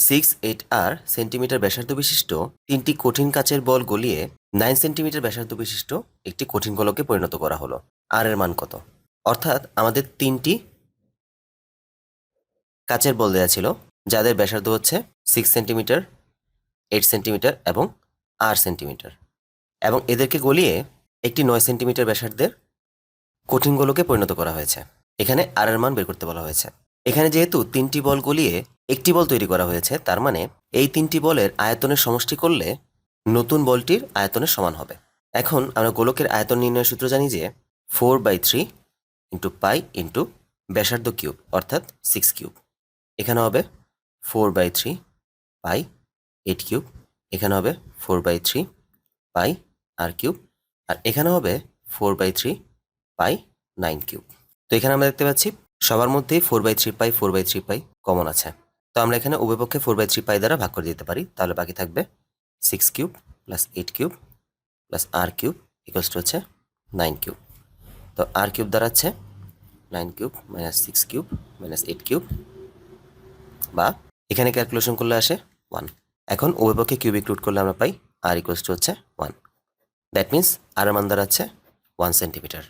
6 8 r centimetre ব্যাসার্ধ বিশিষ্ট 3টি কঠিন কাচের বল গলিয়ে 9 সেন্টিমিটার ব্যাসার্ধ বিশিষ্ট একটি কঠিন গোলকে পরিণত করা হলো। আর এর মান কত? অর্থাৎ আমাদের 3টি কাচের বল দেওয়া ছিল, যাদের ব্যাসার্ধ হচ্ছে 6 সেন্টিমিটার, 8 সেন্টিমিটার এবং r সেন্টিমিটার, এবং এদেরকে গলিয়ে একটি 9 সেন্টিমিটার ব্যাসার্ধের কঠিন গোলকে পরিণত করা হয়েছে। এখানে আর এর মান বের করতে বলা হয়েছে। এখানে যেহেতু 3টি বল গলিয়ে একটি বল তৈরি করা হয়েছে, তার মানে এই 3টি বলের আয়তনের সমষ্টি করলে নতুন বলটির আয়তনের সমান হবে। এখন আমরা গোলকের আয়তন নির্ণয়ের সূত্র জানি যে 4/3 ইন্টু পাই ইন্টু ব্যাসার্ধ কিউব, অর্থাৎ 6 কিউব। এখানে হবে 4/3 পাই 8 কিউব, এখানে হবে 4/3 পাই আর কিউব, আর এখানে হবে 4/3 পাই 9 কিউব। তো এখানে আমরা দেখতে পাচ্ছি সবার মধ্যেই 4/3 পাই 4/3 পাই কমন আছে। তো আমরা এখানে উভয় পক্ষে 4/3 পাই দ্বারা ভাগ করে দিতে পারি, তাহলে বাকি থাকবে 6 cube plus 8 cube plus r cube equals to হচ্ছে 9 কিউব। তো আর কিউব দাঁড়াচ্ছে 9 cube minus 6 cube minus 8 cube, বা এখানে ক্যালকুলেশন করলে আসে 1। এখন উভয় পক্ষে কিউবিক রুট করলে আমরা পাই আর ইকুয়ালস টু হচ্ছে 1। দ্যাট মিন্স আর মান দাঁড়াচ্ছে 1 সেন্টিমিটার।